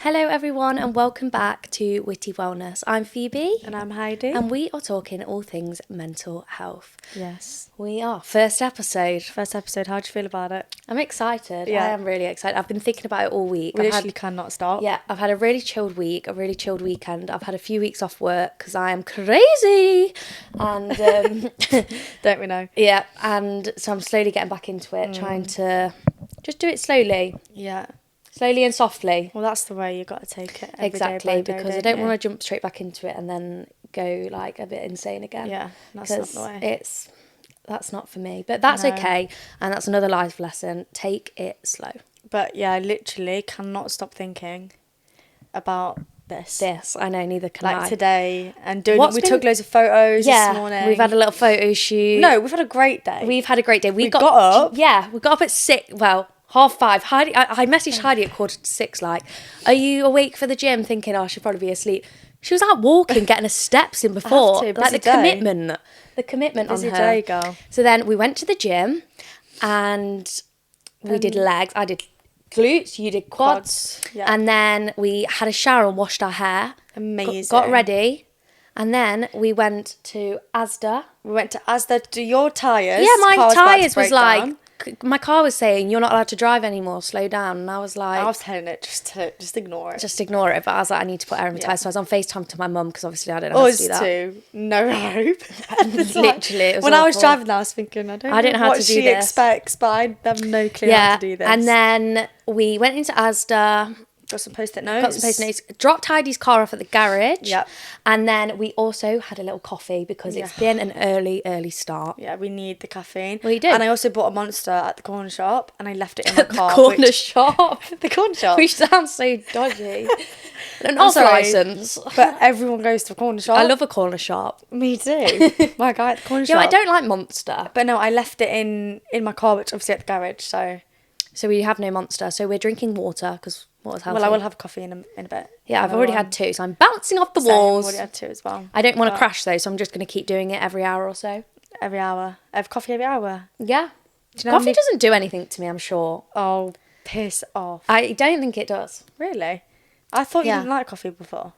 Hello everyone and welcome back to Witty Wellness. I'm Phoebe. And I'm Heidi. And we are talking all things mental health. Yes. We are. First episode. How do you feel about it? I'm excited. Yeah. I am really excited. I've been thinking about it all week. We literally cannot stop. Yeah, I've had a really chilled week, a really chilled weekend. I've had a few weeks off work because I am crazy. And don't we know? Yeah, and so I'm slowly getting back into it, trying to just do it slowly. Yeah. Slowly and softly. Well, that's the way you got to take it. Exactly, because I don't want want to jump straight back into it and then go like a bit insane again. Yeah, that's not the way. That's not for me. But that's okay, and that's another life lesson. Take it slow. But yeah, I literally cannot stop thinking about this. I know, neither can I. Like today, and we took loads of photos this morning. We've had a little photo shoot. No, we've had a great day. We've had a great day. We got up. Yeah, we got up at 6. Well, 5:30. Heidi, I messaged Heidi at 5:45. Like, are you awake for the gym? Thinking, I should probably be asleep. She was out walking, getting her steps in before. Like the commitment on her. Busy day, girl. So then we went to the gym, and we did legs. I did glutes. You did quads. Yeah. And then we had a shower and washed our hair. Amazing. Got ready. And then we went to Asda. We went to Asda to do your tyres. Yeah, my tyres was like... down. My car was saying, you're not allowed to drive anymore, slow down. And I was like... I was telling it, just ignore it. Just ignore it. But I was like, I need to put air in my tyres. So I was on FaceTime to my mum, because obviously I don't know how to do that. Too. No hope. Literally, it was when awful. I was driving that, I was thinking, I don't know how what to do she this. Expects, but I have no clue how to do this. And then we went into Asda... Got some post-it notes. Dropped Heidi's car off at the garage. Yep. And then we also had a little coffee because it's been an early start. Yeah, we need the caffeine. We do. And I also bought a Monster at the corner shop and I left it in my car. The corner shop? The corner shop. We sound so dodgy. An off licence. But everyone goes to a corner shop. I love a corner shop. Me too. My guy at the corner shop. Yeah, I don't like Monster. But no, I left it in my car, which obviously at the garage, so... So we have no Monster. So we're drinking water because water's healthy. Well, I will have a coffee in a bit. Yeah, I've already had 2, so I'm bouncing off the walls. I've already had 2 as well. I don't want to crash though, so I'm just going to keep doing it every hour or so. Every hour. I have coffee every hour. Yeah. Coffee doesn't do anything to me, I'm sure. Oh, piss off. I don't think it does. Really? I thought you didn't like coffee before.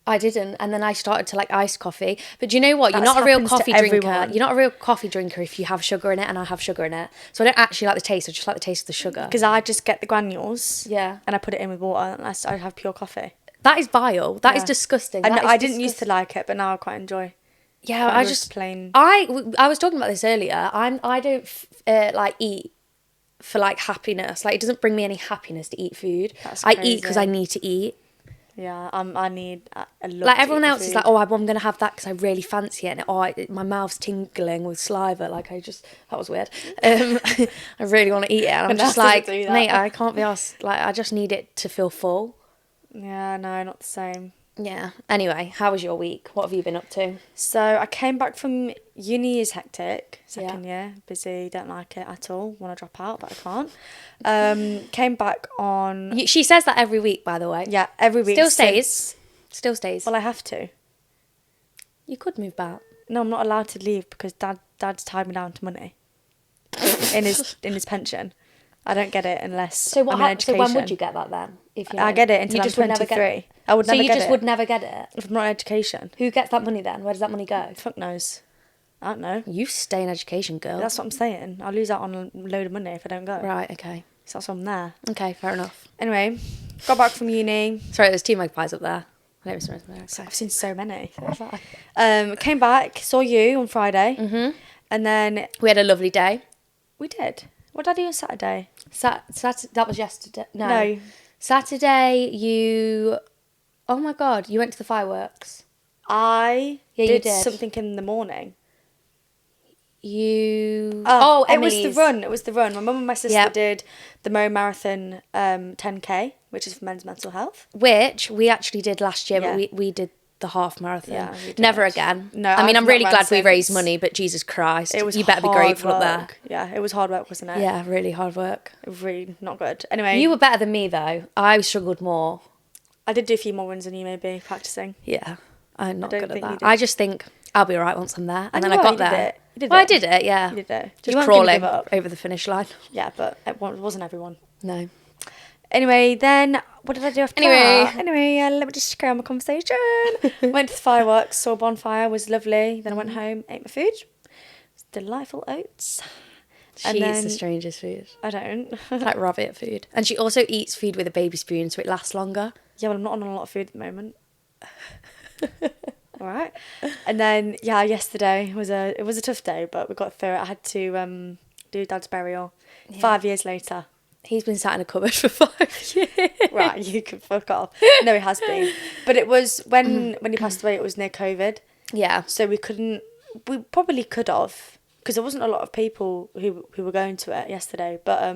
I didn't, and then I started to like iced coffee. But do you know what? You're not a real coffee drinker. You're not a real coffee drinker if you have sugar in it, and I have sugar in it. So I don't actually like the taste. I just like the taste of the sugar. Because I just get the granules. Yeah. And I put it in with water, and I have pure coffee. That is vile. That is disgusting. I didn't used to like it, but now I quite enjoy. Yeah, I just plain. I was talking about this earlier. I don't like eat for like happiness. Like it doesn't bring me any happiness to eat food. I eat because I need to eat. Yeah, I need a lot. Like everyone else is like, I'm going to have that because I really fancy it, and my mouth's tingling with saliva. Like that was weird. I really want to eat it, and I'm just like, mate, I can't be asked. Like I just need it to feel full. Yeah, no, not the same. Yeah. Anyway, how was your week? What have you been up to? So I came back from uni. Is hectic. Second year, busy. Don't like it at all. Want to drop out, but I can't. Came back on. She says that every week, by the way. Yeah, every week. Still stays. Well, I have to. You could move back. No, I'm not allowed to leave because Dad's tied me down to money in his pension. I don't get it unless I'm in education. So when would you get that then? If I get it until I'm 23. I would never get it. So you just would never get it? If I'm not in education. Who gets that money then? Where does that money go? Fuck knows. I don't know. You stay in education, girl. That's what I'm saying. I'll lose out on a load of money if I don't go. Right, okay. So that's why I'm there. Okay, fair enough. Anyway, got back from uni. Sorry, there's 2 magpies up there. I've seen so many. Came back, saw you on Friday. And then... We had a lovely day. We did. What did I do on Saturday? That was yesterday. No. Saturday, you... Oh my God, you went to the fireworks. I did something in the morning. Emily's. It was the run. My mum and my sister did the Mo Marathon 10K, which is for men's mental health. Which we actually did last year, but we did the half marathon. Yeah, never again. No, I mean, I'm really glad we raised money, but Jesus Christ, you better be grateful up there. Yeah, it was hard work, wasn't it? Yeah, really hard work. Really not good. Anyway. You were better than me, though. I struggled more. I did do a few more runs than you, maybe, practising. Yeah, I'm not good at that. I just think I'll be all right once I'm there. And then I got there. I did it, yeah. You did it. Just crawling over the finish line. Yeah, but it wasn't everyone. No. Anyway, then what did I do after Anyway. that? Anyway, let me just carry on my conversation. Went to the fireworks, saw a bonfire, was lovely. Then I went home, ate my food. It's delightful oats. She eats the strangest food. I don't. It's like rabbit food. And she also eats food with a baby spoon so it lasts longer. Yeah, well, I'm not on a lot of food at the moment. All right. And then, yeah, yesterday was it was a tough day, but we got through it. I had to do Dad's burial 5 years later. He's been sat in a cupboard for 5 years. Right, you can fuck off. No, he has been. But it was when he passed away, it was near COVID. Yeah. So we probably could have, because there wasn't a lot of people who were going to it yesterday. But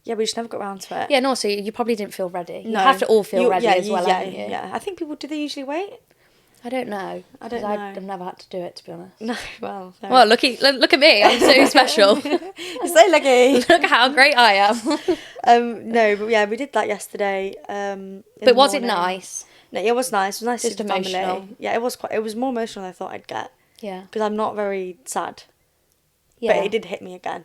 yeah, we just never got around to it. Yeah, and also you probably didn't feel ready. No. You have to all feel ready as well, haven't you? Yeah, I think people, do they usually wait? I don't know. I don't know. I've never had to do it, to be honest. No, well. No. Well, look at me. I'm so special. You're so lucky. Look at how great I am. No, but yeah, we did that yesterday. But was it nice? No, it was nice. It was nice. Just to see the emotional. family. Yeah, it was quite. It was more emotional than I thought I'd get. Yeah. Because I'm not very sad. Yeah. But it did hit me again.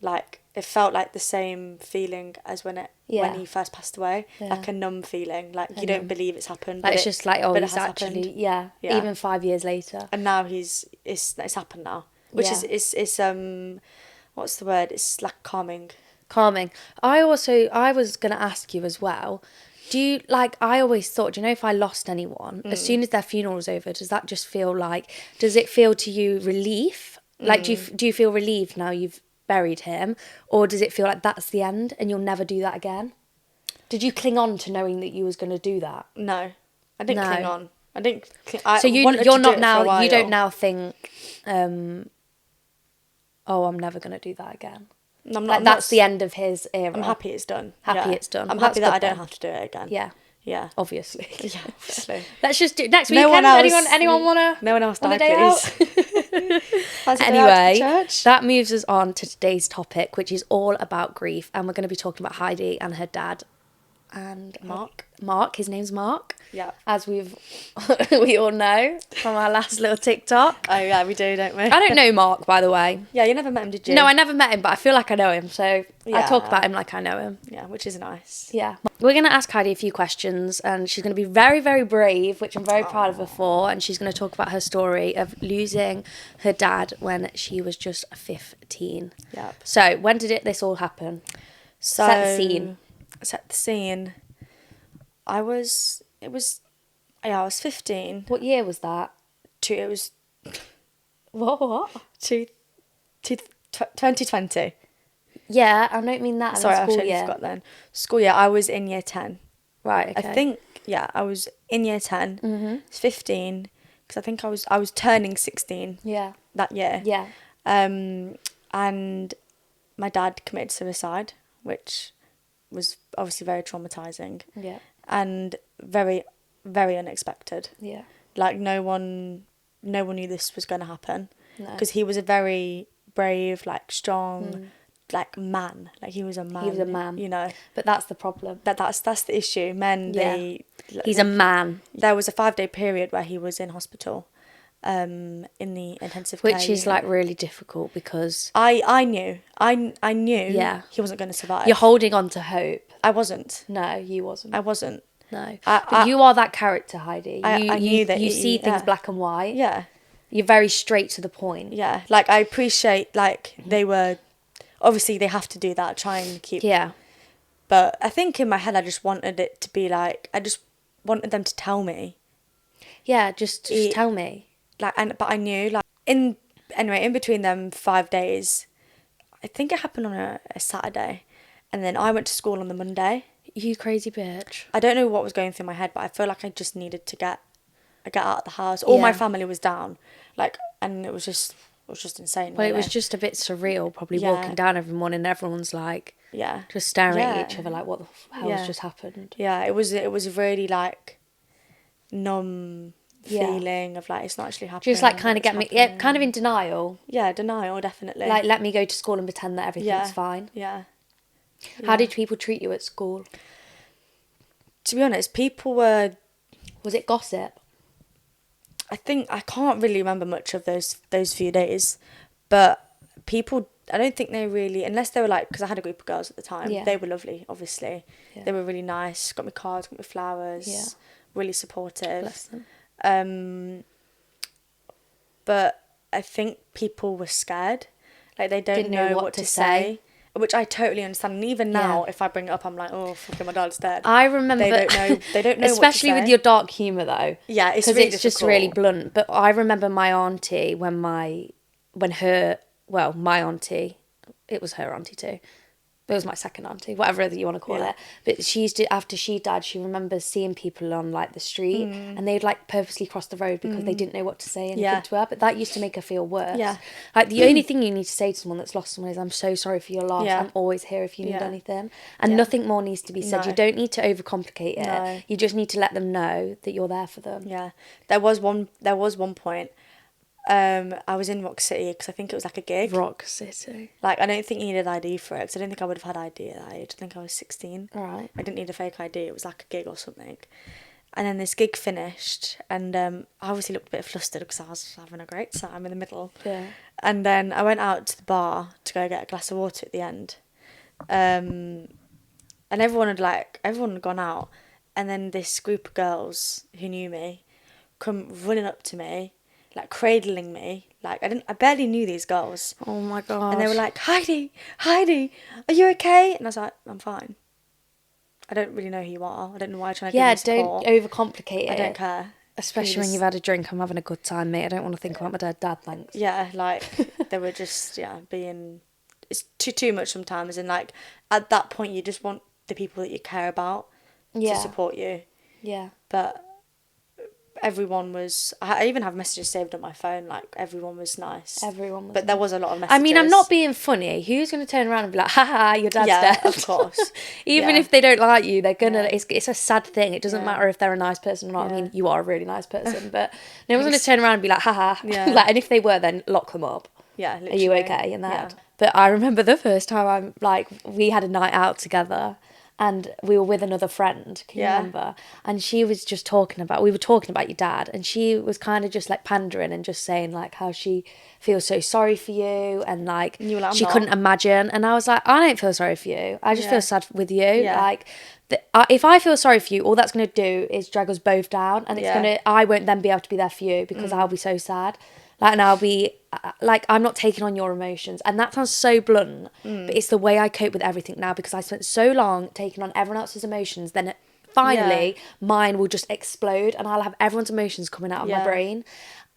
Like, it felt like the same feeling as when he first passed away. Yeah. Like a numb feeling. Like, you don't believe it's happened. Like, it's just like, oh, he's actually happened. Yeah. Even 5 years later. And now it's happened now. Which is what's the word? It's like calming. I was going to ask you as well, do you, like, I always thought, you know, if I lost anyone, as soon as their funeral was over, does it feel to you relief? Like, do you feel relieved now you've buried him, or does it feel like that's the end and you'll never do that again? Did you cling on to knowing that you was going to do that? No, I didn't cling on. I didn't. So you're not now. You don't now think, oh, I'm never going to do that again. No, I'm not. Like, that's the end of his era. I'm happy it's done. It's done. I'm happy that I don't have to do it again. Yeah. Yeah. Obviously. Yeah, obviously. Let's just do next weekend. Anyone wanna? No one else died, please. Anyway, that moves us on to today's topic, which is all about grief, and we're going to be talking about Heidi and her dad, and Mark. His name's Mark. Yeah. As we all know from our last little TikTok. Oh yeah, we do, don't we? I don't know Mark, by the way. Yeah, you never met him, did you? No, I never met him, but I feel like I know him, so I talk about him like I know him. Yeah, which is nice. Yeah. We're going to ask Heidi a few questions, and she's going to be very, very brave, which I'm very proud of her for, and she's going to talk about her story of losing her dad when she was just 15. Yep. So, when did this all happen? So, set the scene. I was 15. What year was that? It was... What? 2020. Yeah, I don't mean that. Sorry, school I year. forgot then. School year, I was in year 10. Right, okay. I think, I was in year 10. Mm-hmm. I was 15, because I think I was turning 16 that year. Yeah. And my dad committed suicide, which was obviously very traumatising. Yeah. And very, very unexpected. Yeah. Like, no one knew this was going to happen. Because he was a very brave, like, strong... like man, like he was a man, you know. But that's the problem. That's the issue. Men, he's a man. There was a 5-day period where he was in hospital, in the intensive care, which is like really difficult because I knew he wasn't going to survive. You're holding on to hope. I wasn't. No, you wasn't. I wasn't. No, but you are that character, Heidi. I knew that you see things black and white. Yeah, you're very straight to the point. Yeah, like I appreciate like they were. Obviously, they have to do that, try and keep... Yeah. But I think in my head, I just wanted it to be like... I just wanted them to tell me. Yeah, just tell me. But I knew, like... In between them 5 days, I think it happened on a Saturday. And then I went to school on the Monday. You crazy bitch. I don't know what was going through my head, but I feel like I just needed to get out of the house. All my family was down. Like, and it was just insane. Well, really. It was just a bit surreal, probably walking down every morning and everyone's like, just staring at each other like, what the hell has just happened? Yeah, it was really like numb feeling of like, it's not actually happening. Just like kind of kind of in denial. Yeah, denial, definitely. Like, let me go to school and pretend that everything's fine. Yeah. How did people treat you at school? To be honest, people were... Was it gossip? I can't really remember much of those few days, but people I don't think they really, unless they were like, because I had a group of girls at the time, they were lovely, obviously. Yeah. They were really nice, got me cards, got me flowers, really supportive. Bless them. But I think people were scared. Like, they didn't know what to say. Which I totally understand. And even now, if I bring it up, I'm like, oh, fucking my dad's dead. I remember... They don't know especially what to say. With your dark humour, though. Yeah, it's really difficult. Just really blunt. But I remember my auntie, my auntie, it was her auntie too. It was my second auntie, whatever you want to call it. But she used to, after she died, she remembers seeing people on like the street and they'd like purposely cross the road because they didn't know what to say anything to her. But that used to make her feel worse. Yeah. Like the only thing you need to say to someone that's lost someone is, I'm so sorry for your loss. I'm always here if you need anything. And nothing more needs to be said. No. You don't need to overcomplicate it. No. You just need to let them know that you're there for them. Yeah. There was one point. I was in Rock City because I think it was like a gig. Rock City. Like, I don't think you needed ID for it because I don't think I would have had ID at that age. I think I was 16. Right. I didn't need a fake ID. It was like a gig or something. And then this gig finished and I obviously looked a bit flustered because I was having a great time in the middle. Yeah. And then I went out to the bar to go get a glass of water at the end. And everyone had gone out. And then this group of girls who knew me come running up to me, like cradling me. Like, I barely knew these girls. Oh my God. And they were like, Heidi, are you okay? And I was like, I'm fine. I don't really know who you are. I don't know why you're trying to give me support. Don't overcomplicate it. I don't care. Especially when you've had a drink. I'm having a good time, mate. I don't want to think about my dad, thanks. Yeah, like, they were just, being... It's too much sometimes. And, like, at that point, you just want the people that you care about to support you. Yeah. But... everyone was... I even have messages saved on my phone. Like, everyone was nice. But there was a lot of messages. I mean, I'm not being funny. Who's going to turn around and be like, haha, your dad's dead? Yeah, of course. Even if they don't like you, they're going to... It's a sad thing. It doesn't matter if they're a nice person or not. I mean, you are a really nice person. But no one's going to turn around and be like, haha. Like, and if they were, then lock them up. Yeah, literally. Are you okay? And that. But I remember the first time we had a night out together. And we were with another friend, can you remember? And she was just we were talking about your dad, and she was kind of just like pandering and just saying like how she feels so sorry for you, and like she couldn't imagine. And I was like, I don't feel sorry for you. I just feel sad with you. Yeah. Like, if I feel sorry for you, all that's going to do is drag us both down, and I won't then be able to be there for you because I'll be so sad. Like, and I'll be like, I'm not taking on your emotions. And that sounds so blunt, but it's the way I cope with everything now because I spent so long taking on everyone else's emotions. Then finally, mine will just explode and I'll have everyone's emotions coming out of my brain.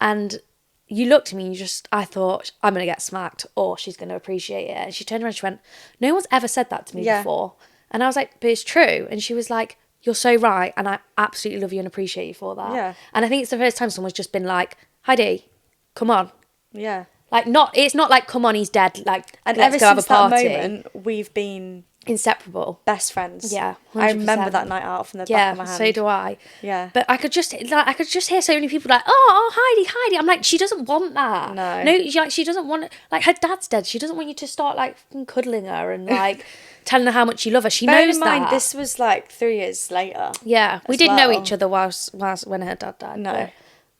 And you looked at me and I thought, I'm going to get smacked or she's going to appreciate it. And she turned around and she went, no one's ever said that to me before. And I was like, but it's true. And she was like, you're so right. And I absolutely love you and appreciate you for that. Yeah. And I think it's the first time someone's just been like, Heidi, come on. Yeah. Like, it's not like, come on, he's dead. Like, and let's go have a party. That moment, we've been inseparable, best friends. Yeah, 100%. I remember that night out from the back of my hand. Yeah, so do I. Yeah. But I could just hear so many people like, oh, Heidi. I'm like, she doesn't want that. No, she doesn't want it. Like, her dad's dead. She doesn't want you to start like cuddling her and like telling her how much you love her. She knows that. Bear in mind, this was like 3 years later. Yeah, we did know each other whilst when her dad died. No,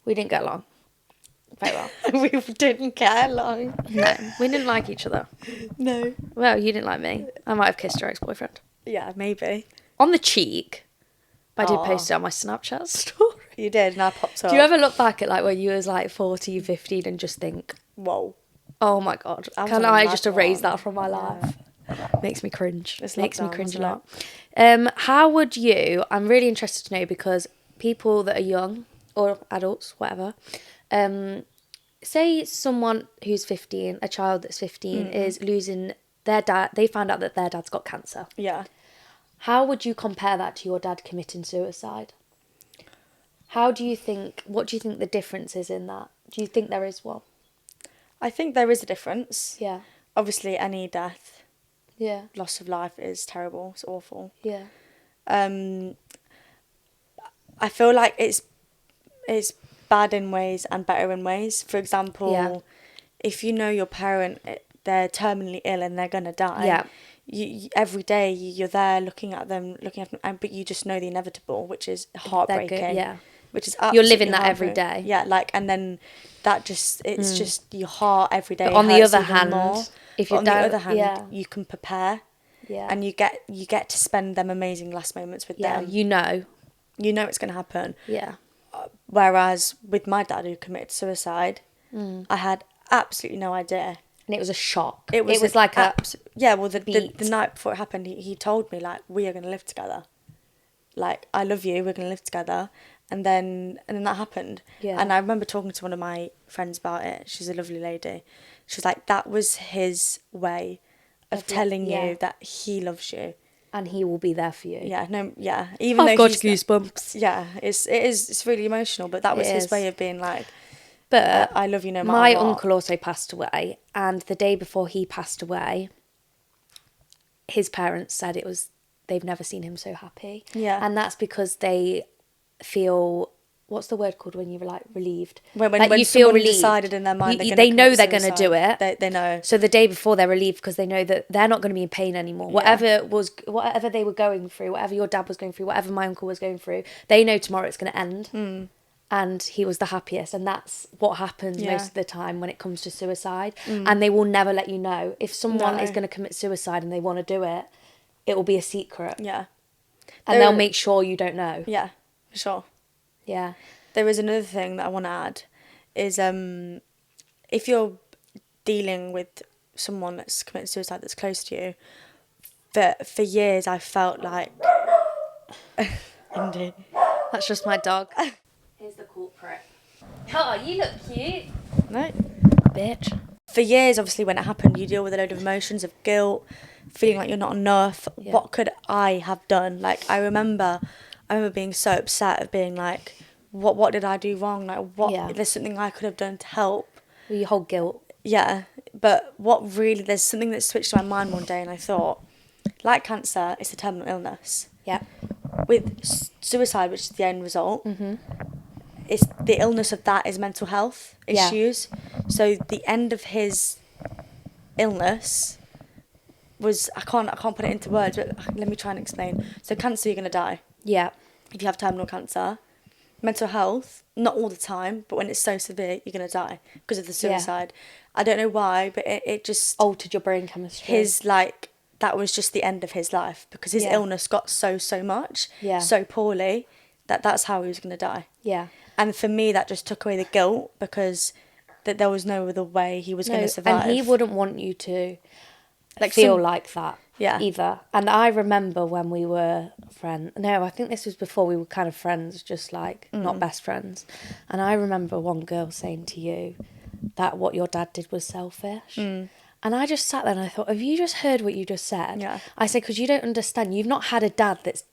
we didn't get along very well. We didn't get along. No, we didn't like each other. No. Well, you didn't like me. I might have kissed your ex-boyfriend. Yeah, maybe. On the cheek. I did post it on my Snapchat story. You did, and I popped up. Do you ever look back at like when you was like 14, 15 and just think, whoa, oh my God, can I just erase that from my life? Makes me cringe. Makes me cringe a lot. How would you, I'm really interested to know because people that are young or adults, whatever, say someone who's 15, a child that's 15 is losing their dad, they found out that their dad's got cancer. Yeah. How would you compare that to your dad committing suicide? What do you think the difference is in that? Do you think there is one? I think there is a difference. Yeah. Obviously, any death, loss of life is terrible. It's awful. Yeah. I feel like it's bad in ways and better in ways. For example, if you know your parent, they're terminally ill and they're gonna die. You every day you're there looking at them, but you just know the inevitable, which is heartbreaking. Which is you're living that every day. Yeah, like, and then that just it's just your heart every day. But on the other hand, If you're on the other hand, you can prepare. Yeah. And you get to spend them amazing last moments with them. You know it's going to happen. Yeah. Whereas with my dad who committed suicide, I had absolutely no idea. And it was a shock. It was like the night before it happened, he told me, like, we are going to live together. Like, I love you, we're going to live together. And then that happened. Yeah. And I remember talking to one of my friends about it. She's a lovely lady. She was like, that was his way of telling you that he loves you. And he will be there for you. Yeah, no, yeah. Even though I've got goosebumps. Yeah, it's really emotional, but that was his way of being like, but I love you no matter my what. uncle also passed away, and the day before he passed away, his parents said they've never seen him so happy. Yeah. And that's because they feel, what's the word called when you're like relieved? When you feel relieved, decided in their mind they know they're going to do it. They know. So the day before they're relieved because they know that they're not going to be in pain anymore. Yeah. Whatever they were going through, whatever your dad was going through, whatever my uncle was going through, they know tomorrow it's going to end. And he was the happiest, and that's what happens most of the time when it comes to suicide. And they will never let you know. If someone is going to commit suicide and they want to do it, it will be a secret. Yeah. And they'll make sure you don't know. Yeah, for sure. Yeah. There is another thing that I want to add, is if you're dealing with someone that's committed suicide that's close to you, for years I felt like... Indeed. That's just my dog. Here's the culprit. Oh, you look cute. No. Bitch. For years, obviously, when it happened, you deal with a load of emotions of guilt, feeling like you're not enough. Yeah. What could I have done? Like, I remember being so upset of being like, what did I do wrong? Like, there's something I could have done to help. Well, you hold guilt. Yeah, but there's something that switched to my mind one day, and I thought, like cancer, it's a terminal illness. Yeah. With suicide, which is the end result, it's the illness of that is mental health issues. Yeah. So the end of his illness was, I can't put it into words, but let me try and explain. So cancer, you're going to die. Yeah. If you have terminal cancer. Mental health, not all the time, but when it's so severe, you're going to die because of the suicide. Yeah. I don't know why, but it just... altered your brain chemistry. That was just the end of his life because his illness got so much, so poorly, that's how he was going to die. Yeah. And for me, that just took away the guilt because there was no other way he was going to survive. And he wouldn't want you to feel like that either. And I remember when we were friends. No, I think this was before we were kind of friends, just like not best friends. And I remember one girl saying to you that what your dad did was selfish. And I just sat there and I thought, have you just heard what you just said? Yeah. I said, because you don't understand. You've not had a dad that's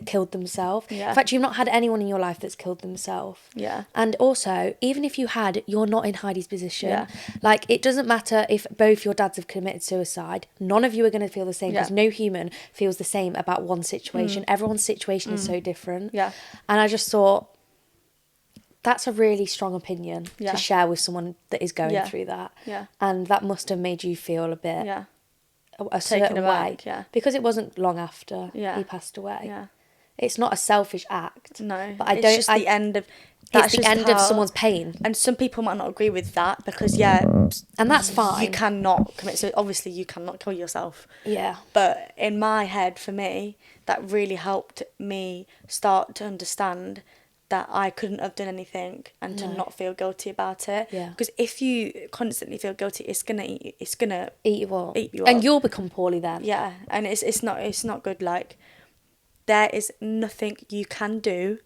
killed themselves. Yeah. In fact, you've not had anyone in your life that's killed themselves. Yeah. And also, even if you had, you're not in Heidi's position. Yeah. Like, it doesn't matter if both your dads have committed suicide. None of you are going to feel the same because no human feels the same about one situation. Everyone's situation is so different. Yeah. And I just thought, that's a really strong opinion to share with someone that is going through that. Yeah. And that must have made you feel a bit a certain way. Yeah. Because it wasn't long after he passed away. Yeah. It's not a selfish act. No. But it's just the end of... It's the end of someone's pain. And some people might not agree with that because, and that's fine. You cannot commit suicide. Obviously, you cannot kill yourself. Yeah. But in my head, for me, that really helped me start to understand that I couldn't have done anything and to not feel guilty about it. Yeah. Because if you constantly feel guilty, it's gonna eat you up. And you'll become poorly then. Yeah. And it's not good. Like, there is nothing you can do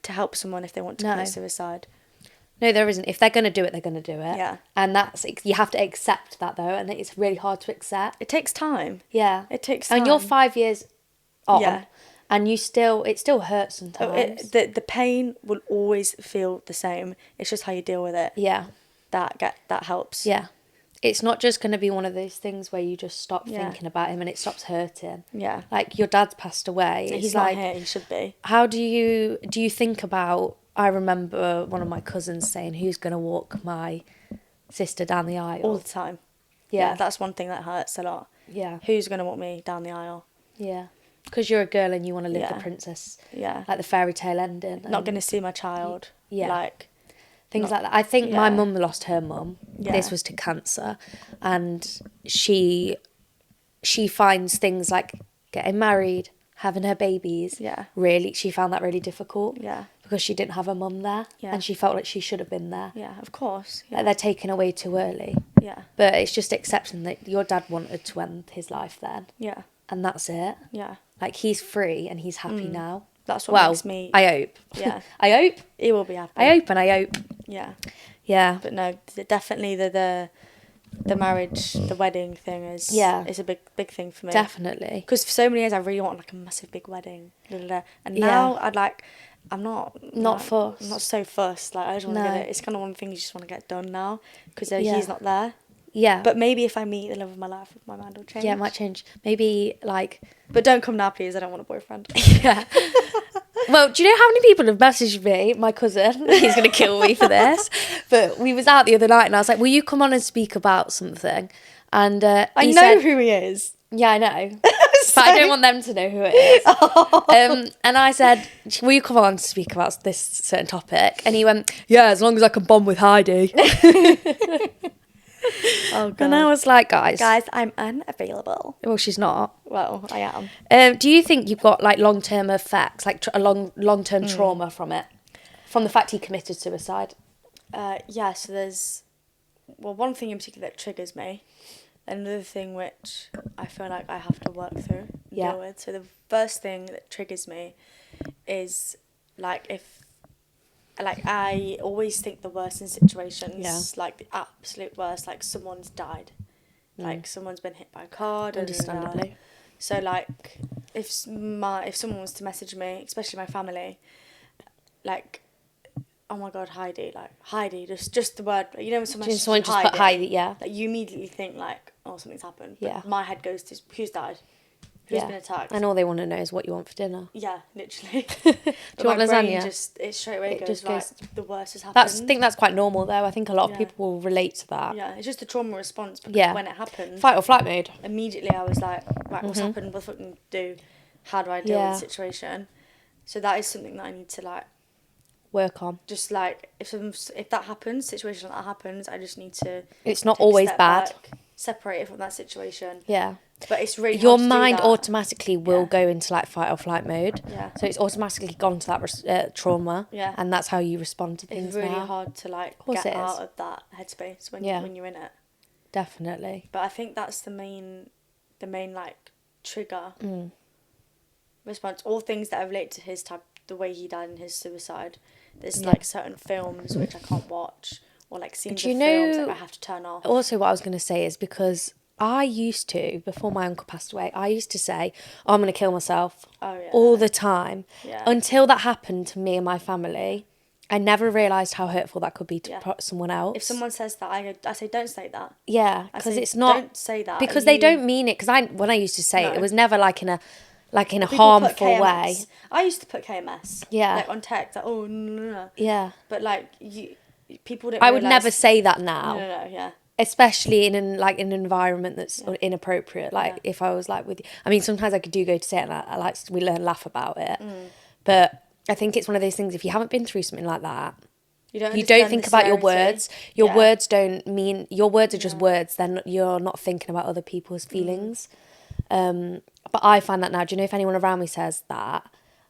to help someone if they want to commit suicide. No, there isn't. If they're going to do it, they're going to do it. Yeah. And you have to accept that, though, and it's really hard to accept. It takes time. Yeah. It takes time. And you're 5 years on, and it still hurts sometimes. The pain will always feel the same. It's just how you deal with it. Yeah. That helps. Yeah. It's not just going to be one of those things where you just stop thinking about him and it stops hurting. Yeah. Like, your dad's passed away. He's not here, he should be. How do you think about... I remember one of my cousins saying, who's going to walk my sister down the aisle? All the time. Yeah, that's one thing that hurts a lot. Yeah. Who's going to walk me down the aisle? Yeah. Because you're a girl and you want to live the princess. Yeah. Like the fairy tale ending. Not going to see my child. Yeah. Like... things like that. I think my mum lost her mum. Yeah. This was to cancer, and she finds things like getting married, having her babies. Yeah. Really, she found that really difficult. Yeah. Because she didn't have a mum there, and she felt like she should have been there. Yeah, of course. Yeah. Like they're taken away too early. Yeah. But it's just accepting that your dad wanted to end his life then. Yeah. And that's it. Yeah. Like, he's free and he's happy now. That's what makes me... I hope. Yeah. I hope. He will be happy. I hope and I hope. Yeah. Yeah. But no, definitely the marriage, the wedding thing is a big thing for me. Definitely. Because for so many years I really want like a massive big wedding. And now I'm not fussed. I'm not so fussed. Like I just want to get it. It's kind of one thing you just want to get done now because he's not there. Yeah. But maybe if I meet the love of my life, my mind will change. Yeah, it might change. Maybe like... But don't come now, please. I don't want a boyfriend. Yeah. Well, do you know how many people have messaged me? My cousin, he's going to kill me for this. But we was out the other night and I was like, will you come on and speak about something? And I know who he is. Yeah, I know. But I don't want them to know who it is. Oh. And I said, will you come on to speak about this certain topic? And he went, yeah, as long as I can bond with Heidi. Oh, God. And I was like, guys, I'm unavailable. Well, she's not. Well, I am. Do you think you've got like long-term effects, like a long-term trauma from it? From the fact he committed suicide? Yeah, so there's... Well, one thing in particular that triggers me. Another thing which I feel like I have to work through and deal with. So the first thing that triggers me is like if... Like, I always think the worst in situations, like the absolute worst, like someone's died. Like, someone's been hit by a car. Understandably. So, like, if someone was to message me, especially my family, like, oh my God, Heidi, just the word, you know when someone just put Heidi, like, you immediately think, like, oh, something's happened. But my head goes to, who's died? Who's been attacked? And all they want to know is what you want for dinner. Yeah, literally. Do you want lasagna? It straight away goes the worst has happened. I think that's quite normal though. I think a lot of people will relate to that. Yeah, it's just a trauma response because when it happened... Fight or flight mode. Immediately I was like, right, what's happened? What the fuck can I do? How do I deal with the situation? So that is something that I need to like... Work on. Just like, if that happens, situation like that happens, I just need to... It's not always bad. Separate it from that situation. Yeah. But it's really your hard to mind do that. automatically will go into like fight or flight mode. Yeah. So it's automatically gone to that trauma. Yeah. And that's how you respond to things. It's really hard to like get out of that headspace when you're in it. Definitely. But I think that's the main like trigger response. All things that relate to the way he died in his suicide. There's like certain films which I can't watch, or like scenes of films that I have to turn off. Also, what I was going to say is because I used to, before my uncle passed away, I used to say, oh, I'm going to kill myself all the time. Yeah. Until that happened to me and my family, I never realised how hurtful that could be to someone else. If someone says that, I say, don't say that. Yeah, because it's not... Don't say that. Because they don't mean it. Because when I used to say it was never like in a harmful way. I used to put KMS. Yeah. Like on text, like, oh, no. Yeah. But like, people don't I would never say that now. No, yeah. Especially in an environment that's inappropriate. Like if I was like with, I mean, sometimes I do go to say it and we learn laugh about it. But I think it's one of those things. If you haven't been through something like that, you don't think about your words. Your words don't mean your words are just words. Then you're not thinking about other people's feelings. But I find that now. Do you know if anyone around me says that?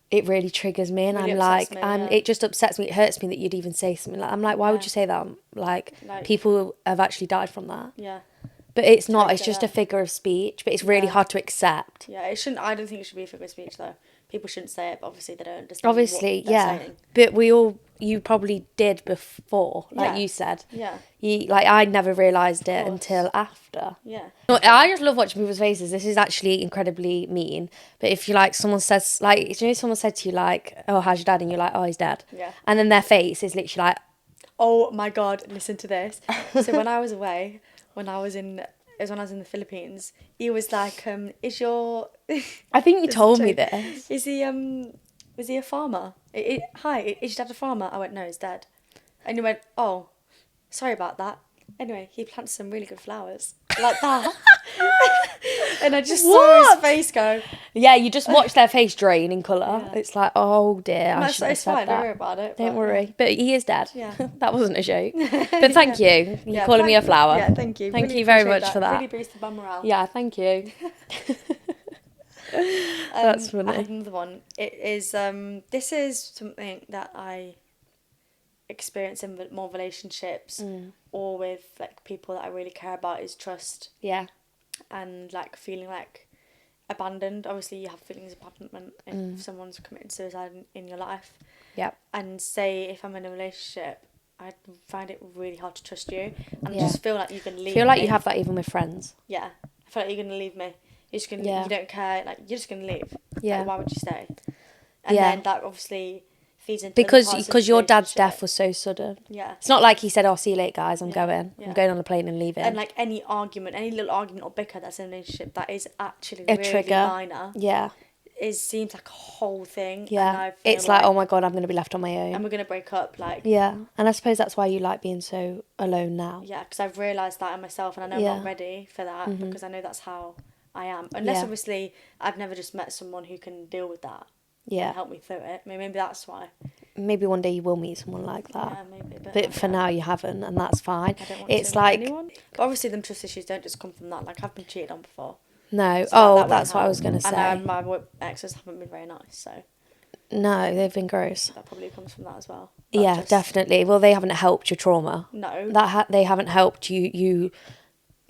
It really triggers me, and I'm like, it just upsets me. It hurts me that you'd even say something like. I'm like, why would you say that? Like people have actually died from that. Yeah. But it's not. It's just a figure of speech. But it's really hard to accept. Yeah, it shouldn't. I don't think it should be a figure of speech though. People shouldn't say it, but obviously they don't understand. Obviously, what they're saying. But you probably did before, like you said. Yeah. I never realised it until after. Yeah. I just love watching people's faces. This is actually incredibly mean. But if someone says, someone said to you, like, oh, how's your dad? And you're like, oh, he's dead. Yeah. And then their face is literally like, oh my God, listen to this. So when I was away, when I was in the Philippines, he was like, is your... I think you told me this. Is he a farmer? Hi, is your dad a farmer? I went, no, he's dead. And he went, oh, sorry about that. Anyway, he plants some really good flowers. Like that. And I just saw his face go. Yeah, you just watch their face drain in colour. Yeah. It's like, oh dear, I shouldn't have said that. Don't worry about it. Don't worry. Yeah. But he is dead. Yeah. That wasn't a joke. But thank you. You're calling me a flower. Yeah, thank you. Thank really you very much for that. Really boosted my morale. Yeah, thank you. That's funny. I have another one. It is, this is something that I experience in more relationships or with like people that I really care about is trust. Yeah. And like feeling like abandoned. Obviously you have feelings of abandonment if someone's committed suicide in your life. Yeah. And say if I'm in a relationship, I find it really hard to trust you and I just feel like you're gonna leave me. I feel like you have that even with friends. Yeah. I feel like you're gonna leave me. You're just gonna you don't care, like you're just gonna leave. Yeah. Like, why would you stay? And then that obviously feeds into because your dad's death was so sudden. Yeah. It's not like he said, "Oh, see you later, guys. I'm going. Yeah. I'm going on a plane and leaving." And like any little argument or bicker that's in a relationship that is actually a really trigger. Minor. Yeah. Seems like a whole thing. Yeah. And it's like, oh my God, I'm going to be left on my own. And we're going to break up. Like. Yeah. And I suppose that's why you like being so alone now. Yeah, because I've realised that in myself and I know I'm not ready for that because I know that's how I am. Unless obviously I've never just met someone who can deal with that. Yeah. And help me through it. Maybe that's why. Maybe one day you will meet someone like that. Yeah, maybe. But for now you haven't, and that's fine. I don't want to like anyone. But obviously them trust issues don't just come from that. Like I've been cheated on before. No. So that's what I was going to say. And my exes haven't been very nice, so. No, they've been gross. That probably comes from that as well. Yeah, definitely. Well, they haven't helped your trauma. No. They haven't helped you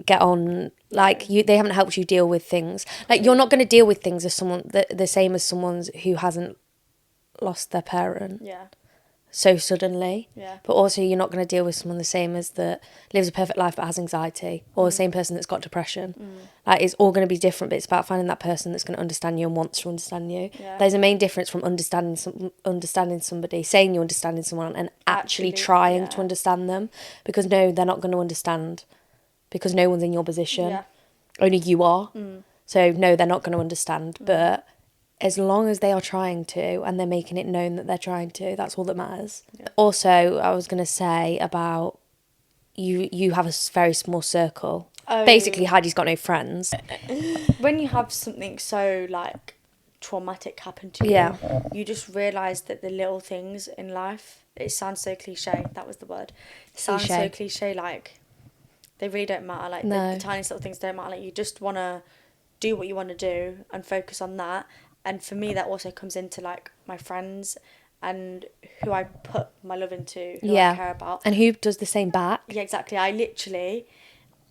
get on, like, they haven't helped you deal with things. Like, you're not going to deal with things as someone, the same as someone who hasn't lost their parent. Yeah. So suddenly. Yeah. But also you're not going to deal with someone the same as that lives a perfect life but has anxiety, or the same person that's got depression. Like, it's all going to be different, but it's about finding that person that's going to understand you and wants to understand you. Yeah. There's a main difference from understanding somebody, saying you're understanding someone, and actually trying to understand them, because no, they're not going to understand, because no one's in your position. Yeah. Only you are. So no, they're not going to understand, but as long as they are trying to and they're making it known that they're trying to, that's all that matters. Yeah. Also, I was going to say about you have a very small circle. Oh. Basically, Heidi's got no friends. When you have something so, like, traumatic happen to you, you just realise that the little things in life, it sounds so cliche, that was the word. It sounds so cliche, like, they really don't matter. Like, the tiniest little things don't matter. Like, you just want to do what you want to do and focus on that. And for me, that also comes into, like, my friends and who I put my love into, who I care about. And who does the same back. Yeah, exactly.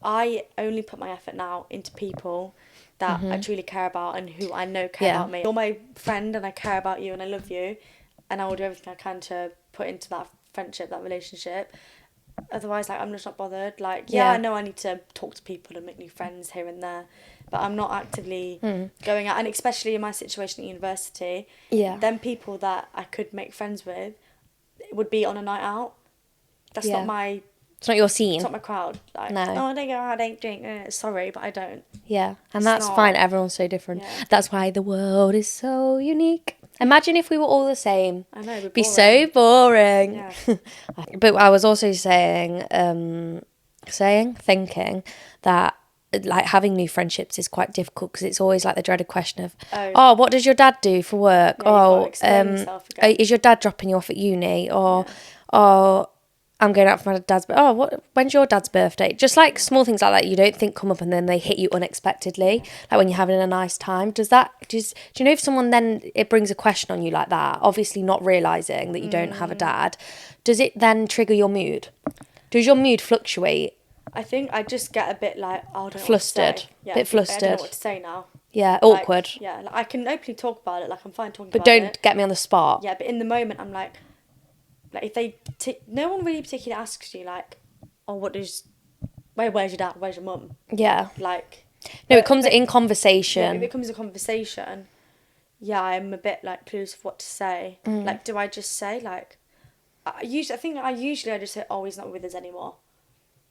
I only put my effort now into people that I truly care about and who I know care about me. You're my friend and I care about you and I love you. And I will do everything I can to put into that friendship, that relationship. Otherwise, like, I'm just not bothered. Like, I know I need to talk to people and make new friends here and there, but I'm not actively going out. And especially in my situation at university, them people that I could make friends with would be on a night out. That's not my... It's not your scene. It's not my crowd. Like, oh, they go out, they drink. Sorry, but I don't. Yeah, and that's fine. Everyone's so different. Yeah. That's why the world is so unique. Imagine if we were all the same. I know, it'd be so boring. Yeah. But I was also thinking that, like, having new friendships is quite difficult, because it's always like the dreaded question of, what does your dad do for work? Is your dad dropping you off at uni? Or, I'm going out for my dad's birthday. When's your dad's birthday? Just like small things like that you don't think come up, and then they hit you unexpectedly. Like when you're having a nice time. Do you know if someone then, it brings a question on you like that, obviously not realising that you don't have a dad, does it then trigger your mood? Does your mood fluctuate? I think I just get a bit like, I don't know flustered. What to say. Yeah, bit flustered. I don't know what to say now. Yeah, awkward. Like, yeah, like, I can openly talk about it, like I'm fine talking but about it. But don't get me on the spot. Yeah, but in the moment I'm like if they no one really particularly asks you like, where's your dad, where's your mum? Yeah. Like, no, it comes in conversation. Yeah, if it comes in conversation, I'm a bit like clueless of what to say. Like, do I just say like, I usually just say, he's not with us anymore.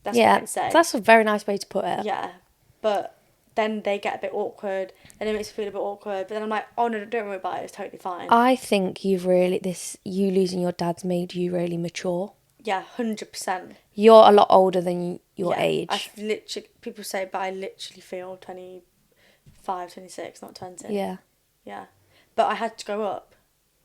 That's what I'd say. That's a very nice way to put it. Yeah, but then they get a bit awkward, and it makes me feel a bit awkward. But then I'm like, oh no, don't worry about it. It's totally fine. I think you losing your dad's made you really mature. Yeah, 100%. You're a lot older than your age. People say, but I literally feel 26, not 20. Yeah. Yeah. But I had to grow up.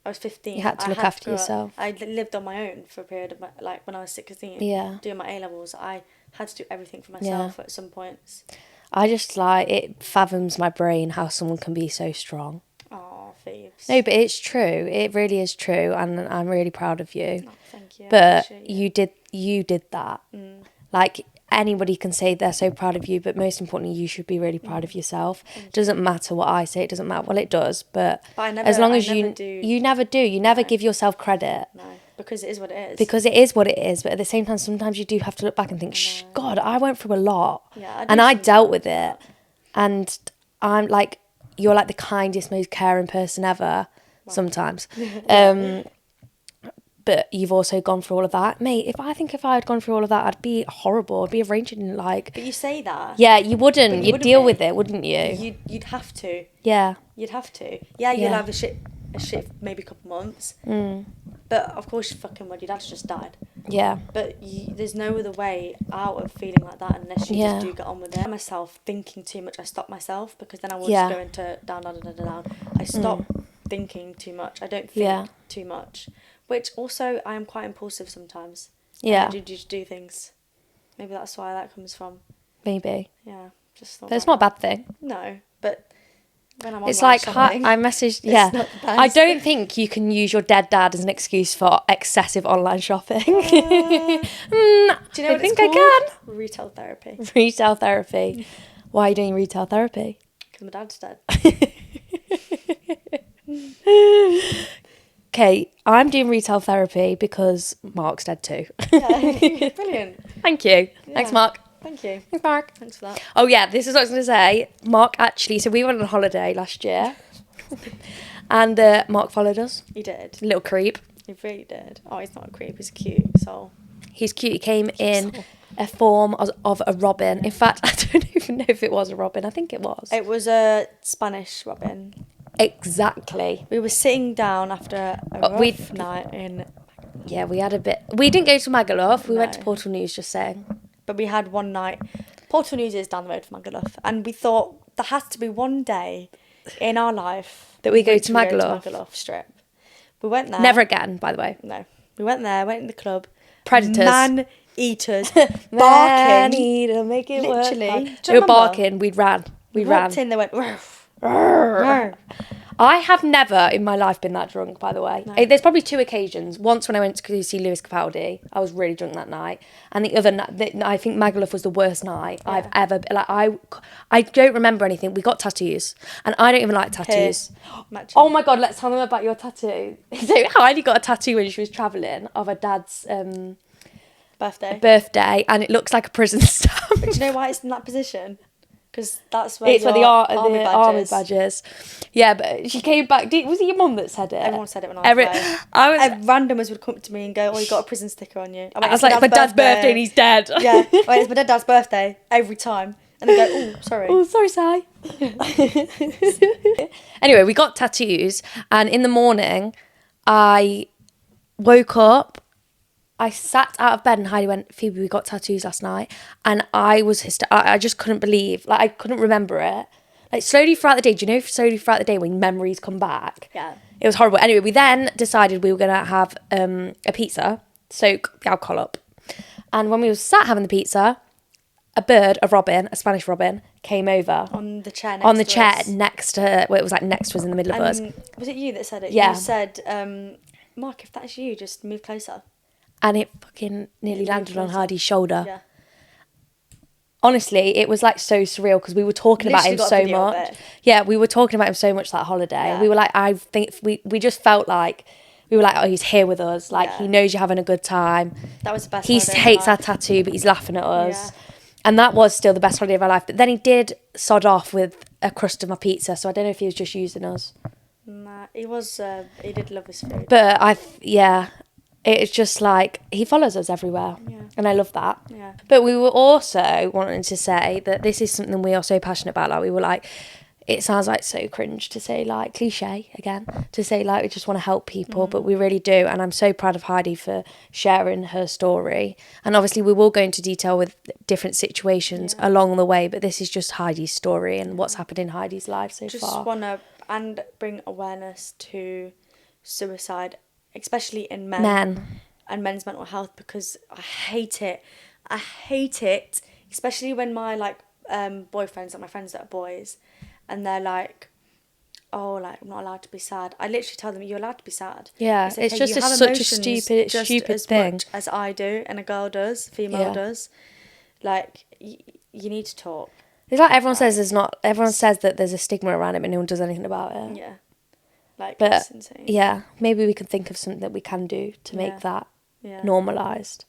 I was 15. You had to look after yourself. I lived on my own for a period of like when I was 16. Yeah. Doing my A-levels, I had to do everything for myself at some points. I just like, it fathoms my brain how someone can be so strong. Oh, thieves. No, but it's true. It really is true, and I'm really proud of you. Oh, thank you. But you did that. Mm. Like, anybody can say they're so proud of you, but most importantly, you should be really proud of yourself. It doesn't matter what I say. It doesn't matter. Well, it does, but as long as you never give yourself credit. No, because it is what it is. Because it is what it is, but at the same time, sometimes you do have to look back and think, God, I went through a lot, and I dealt with it, and I'm like, you're like the kindest, most caring person ever. Wow. Sometimes. But you've also gone through all of that. Mate, if I had gone through all of that, I'd be horrible. I'd be arranging like... But you say that. Yeah, you wouldn't. You'd deal with it, wouldn't you? You'd have to. Yeah. You'd have to. Yeah, you'll have a shit maybe a couple months. Mm. But of course you fucking would. Your dad's just died. Yeah. But there's no other way out of feeling like that unless you just do get on with it. Myself thinking too much, I stop myself because then I will just go into down. I stop thinking too much. I don't think too much. Which also, I am quite impulsive sometimes. Yeah. I just do things. Maybe that's why that comes from. Maybe. Yeah. Just thought. But it's not a bad thing. No, but when I'm it's like I messaged. Yeah. I don't think you can use your dead dad as an excuse for excessive online shopping. Do you know what I think I can? Retail therapy. Retail therapy. Why are you doing retail therapy? Because my dad's dead. Okay, I'm doing retail therapy because Mark's dead too. Yeah, brilliant. Thank you. Yeah. Thanks, Mark. Thank you. Thanks, Mark. Thanks for that. Oh, yeah, this is what I was going to say. Mark actually, so we went on holiday last year and Mark followed us. He did. Little creep. He really did. Oh, he's not a creep, he's a cute soul. He's cute. He came in a form of a robin. In fact, I don't even know if it was a robin. I think it was. It was a Spanish robin. Exactly. We were sitting down after a rough night in... Yeah, we had a bit... We didn't go to Magaluf. We went to Portal News, just saying. But we had one night... Portal News is down the road from Magaluf. And we thought there has to be one day in our life... that we go to Magaluf. Magaluf Strip. We went there. Never again, by the way. No. We went there, went in the club. Predators. Man-eaters. Barking. Man-eater, make it literally. Work. They were barking. We ran. We walked in, they went... I have never in my life been that drunk, by the way. No. There's probably two occasions. Once when I went to see Lewis Capaldi, I was really drunk that night. And the other night, I think Magaluf was the worst night I've ever... Like, I don't remember anything. We got tattoos. And I don't even like tattoos. Oh my God, let's tell them about your tattoo. So Heidi got a tattoo when she was travelling of her dad's... birthday. And it looks like a prison stamp. But do you know why it's in that position? Because that's where the army badges. Yeah, but she came back. Was it your mum that said it? Everyone said it when I was there. Randomers would come to me and go, "Oh, you got a prison sticker on you." I was like, "My dad's birthday and he's dead." Yeah, it's my dad's birthday every time, and they go, "Oh, sorry." Oh, sorry, Si. Anyway, we got tattoos, and in the morning, I woke up. I sat out of bed and Heidi went, "Phoebe, we got tattoos last night." And I was I just couldn't believe, like I couldn't remember it. Like slowly throughout the day, do you know slowly throughout the day when memories come back? Yeah. It was horrible. Anyway, we then decided we were going to have a pizza, soak the alcohol up. And when we were sat having the pizza, a robin, a Spanish robin, came over. On the chair next to her, well, it was like next to us in the middle of us. Was it you that said it? Yeah. You said, "Mark, if that's you, just move closer." And it fucking nearly landed on Heidi's shoulder. Yeah. Honestly, it was like so surreal because we were talking about him so much. Yeah, we were talking about him so much that holiday. Yeah. We were like, I think we just felt like, we were like, oh, he's here with us. Like, he knows you're having a good time. That was the best He hates our tattoo, but he's laughing at us. Yeah. And that was still the best holiday of our life. But then he did sod off with a crust of my pizza. So I don't know if he was just using us. Nah, he was, he did love his food. But it's just like, he follows us everywhere. Yeah. And I love that. Yeah. But we were also wanting to say that this is something we are so passionate about. Like, we were like, it sounds like so cringe to say, like, cliche again, to say like we just want to help people, but we really do. And I'm so proud of Heidi for sharing her story. And obviously we will go into detail with different situations along the way, but this is just Heidi's story and what's happened in Heidi's life so far. Just want to and bring awareness to suicide, especially in men and men's mental health, because I hate it, especially when my like boyfriends, like my friends that are boys, and they're like, oh, like, I'm not allowed to be sad. I literally tell them, you're allowed to be sad. Yeah, it's just such a stupid thing. Much as I do, and a girl does, female does. Like, you need to talk. It's like everyone says everyone says that there's a stigma around it, but no one does anything about it. Yeah. Like, but, it's insane. Yeah, maybe we could think of something that we can do to make that normalised.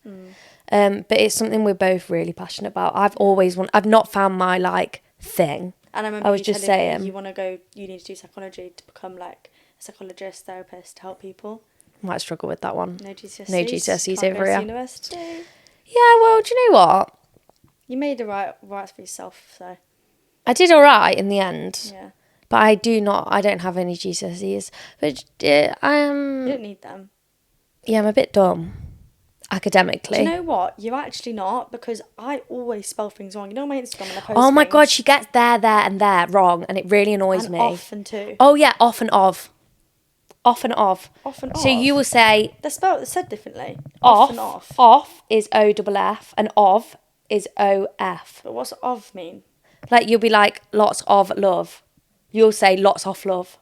But it's something we're both really passionate about. I've not found my, like, thing. And I remember I was just saying, you need to do psychology to become like a psychologist, therapist, to help people. Might struggle with that one. No GCSEs. No GCSEs over here. University. Yeah, well, do you know what? You made the right for yourself, so. I did all right in the end. Yeah. But I don't have any GCSEs. But You don't need them. Yeah, I'm a bit dumb. Academically. Do you know what? You're actually not, because I always spell things wrong. You know my Instagram when I post Oh my things? God, she gets there, and there wrong, and it really annoys me. Often too. Oh yeah, off and of. Off and of. Off and off. So you will say... They're said differently. Off and off. Off is O-double-F, and of is O-F. But what's of mean? Like, you'll be like, lots of love. You'll say lots of love.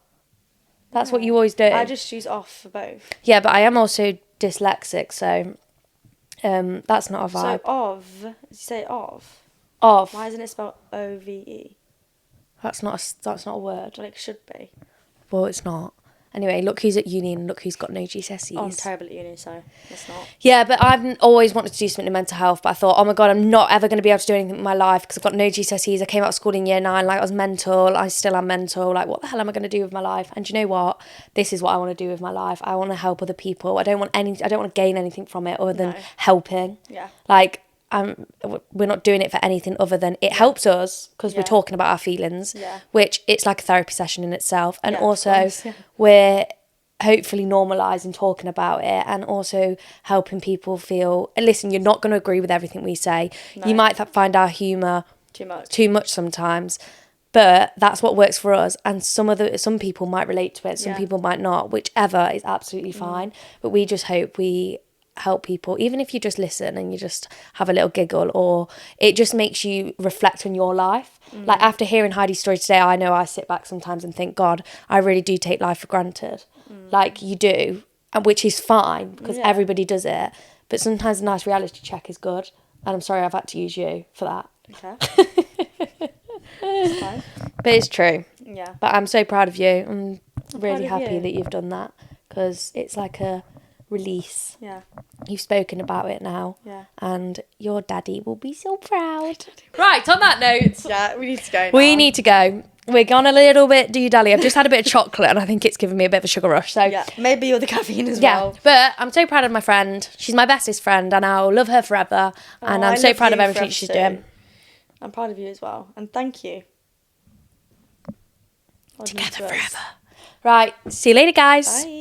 That's what you always do. I just choose off for both. Yeah, but I am also dyslexic, so... that's not a vibe. So of, you say of. Of. Why isn't it spelled O-V-E? That's not a word. Well, it should be. Well, it's not. Anyway, look who's at uni and look who's got no GCSEs. Oh, I'm terrible at uni, so it's not. Yeah, but I've always wanted to do something in mental health, but I thought, oh my God, I'm not ever going to be able to do anything in my life because I've got no GCSEs. I came out of school in year 9, like, I was mental. I still am mental. Like, what the hell am I going to do with my life? And do you know what? This is what I want to do with my life. I want to help other people. I don't want to gain anything from it other than helping. Yeah. Like, we're not doing it for anything other than it helps us because we're talking about our feelings, which it's like a therapy session in itself. And also we're hopefully normalising talking about it and also helping people feel, listen, you're not going to agree with everything we say. No. You might find our humour too much sometimes, but that's what works for us. And some people might relate to it, some people might not, whichever is absolutely fine. But we just hope we help people, even if you just listen and you just have a little giggle, or it just makes you reflect on your life. Like, after hearing Heidi's story today, I know I sit back sometimes and think, God, I really do take life for granted. Like, you do, which is fine because everybody does it, but sometimes a nice reality check is good, and I'm sorry I've had to use you for that. Okay. It's fine. But it's true. Yeah. But I'm so proud of you. I'm really happy that you've done that, because it's like a release. Yeah. You've spoken about it now. Yeah. And your daddy will be so proud. Right, on that note. Yeah, we need to go now. We need to go. We're gone a little bit do-dally. I've just had a bit of chocolate and I think it's given me a bit of a sugar rush. So yeah, maybe you're the caffeine as well. Yeah, but I'm so proud of my friend. She's my bestest friend and I'll love her forever. And I'm so proud of everything she's doing. I'm proud of you as well. And thank you. Together forever. Right, see you later, guys. Bye.